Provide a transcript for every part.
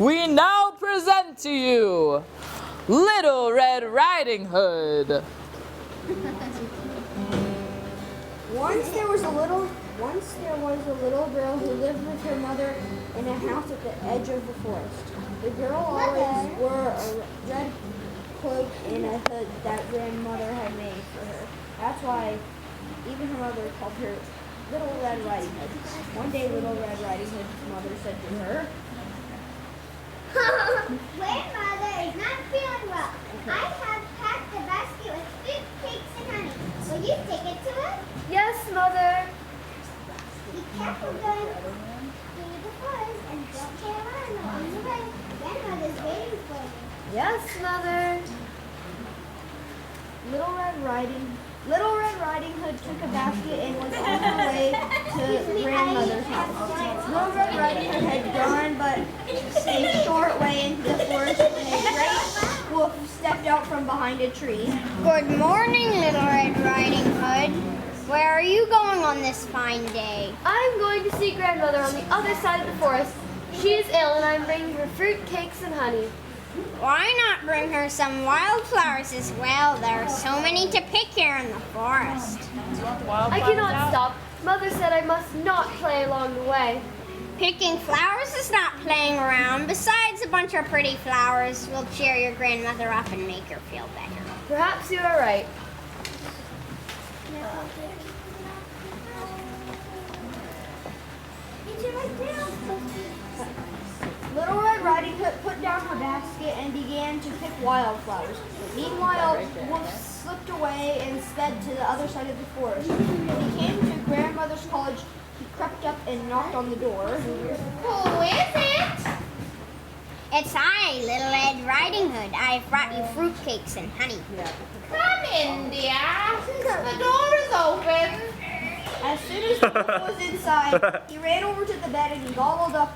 we now present to you Little Red Riding Hood. Once there was a little girl who lived with her mother in a house at the edge of the forest. The girl always wore a red cloak and a hood that grandmother had made for her. That's why even her mother called her Little Red Riding Hood. One day Little Red Riding Hood's mother said to her, Grandmother is not feeling well. I have packed a basket with fruit, cakes, and honey. Will you take it to her? Yes, Mother. Be careful going through the forest and don't tear around along the way. Grandmother's waiting for you. Yes, Mother. Little Red Riding Hood took a basket and was on her way to grandmother's house. Little Red Riding Hood had gone but a short way into the forest when a great wolf stepped out from behind a tree. Good morning, Little Red Riding Hood. Where are you going on this fine day? I'm going to see Grandmother on the other side of the forest. She is ill and I'm bringing her fruit, cakes, and honey. Why not bring her some wildflowers as well? There are so many to pick here in the forest. I cannot stop. Mother said I must not play along the way. Picking flowers is not playing around. Besides, a bunch of pretty flowers will cheer your grandmother up and make her feel better. Perhaps you are right. Little Red Riding Hood put down her basket and began to pick wildflowers. Meanwhile, Wolf slipped away and sped to the other side of the forest. When he came to grandmother's cottage, he crept up and knocked on the door. Who is it? It's I, Little Red Riding Hood. I've brought you fruitcakes and honey. Come in, dear. The door is open. As soon as the wolf was inside, he ran over to the bed and he gobbled up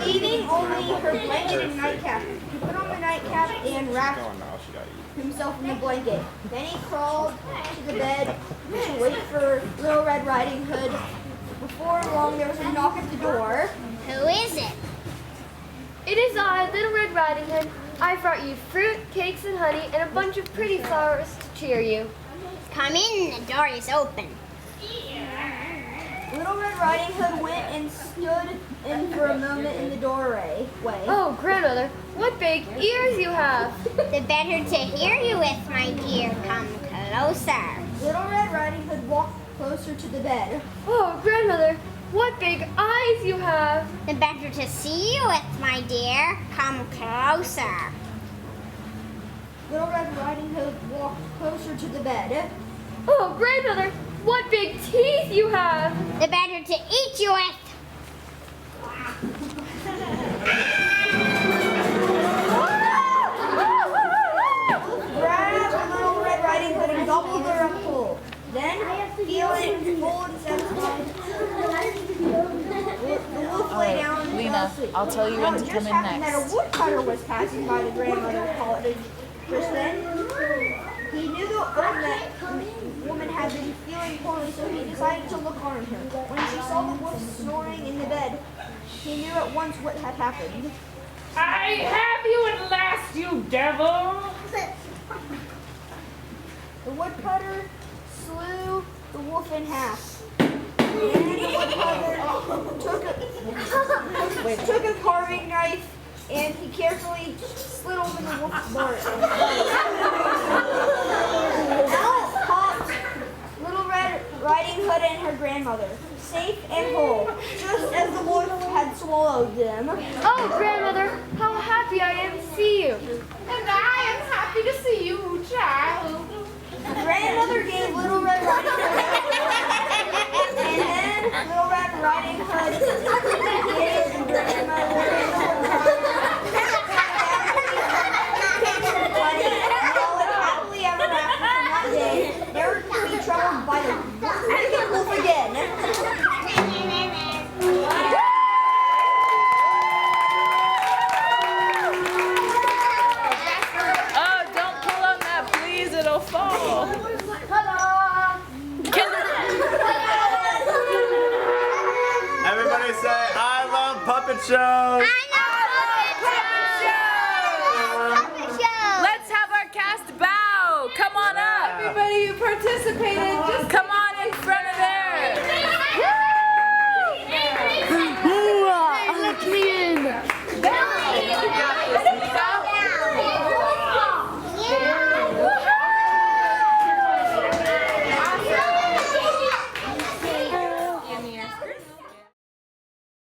leaving only her blanket and nightcap. He put on the nightcap and wrapped himself in the blanket. Then he crawled to the bed to wait for Little Red Riding Hood. Before long, there was a knock at the door. Who is it? It is I, Little Red Riding Hood. I brought you fruit, cakes, and honey, and a bunch of pretty flowers to cheer you. Come in, the door is open. Little Red Riding Hood went and stood in for a moment in the doorway. Oh, Grandmother, what big ears you have! The better to hear you with, my dear. Come closer. Little Red Riding Hood walked closer to the bed. Oh, Grandmother, what big eyes you have! The better to see you with, my dear. Come closer. Little Red Riding Hood walked closer to the bed. Oh, Grandmother, what big teeth you have! The better to eat you with. Grabbed Little Red Riding Hood and gobbled her up whole. Then, feeling full and satisfied, the wolf lay down and Lena, fell asleep. I'll tell you when to It come just in happened next. that a woodcutter was passing by the grandmother's cottage just then. He knew that woman had been feeling poorly, so he decided to look on her. When she saw the wolf snoring in the bed, he knew at once what had happened. I have you at last, you devil. The woodcutter slew the wolf in half. Then the woodcutter took a carving knife and he carefully slit open the wolf's belly. Out popped Little Red Riding Hood and her grandmother, safe and whole, just as the wolf had swallowed them. Oh, Grandmother, how happy I am to see you! And I am happy to see you, child. Grandmother gave Little Red Riding Hood, and then Little Red Riding Hood gave grandmother happily ever after from that day, never to be troubled by the wicked wolf again. Bellin! Bellin!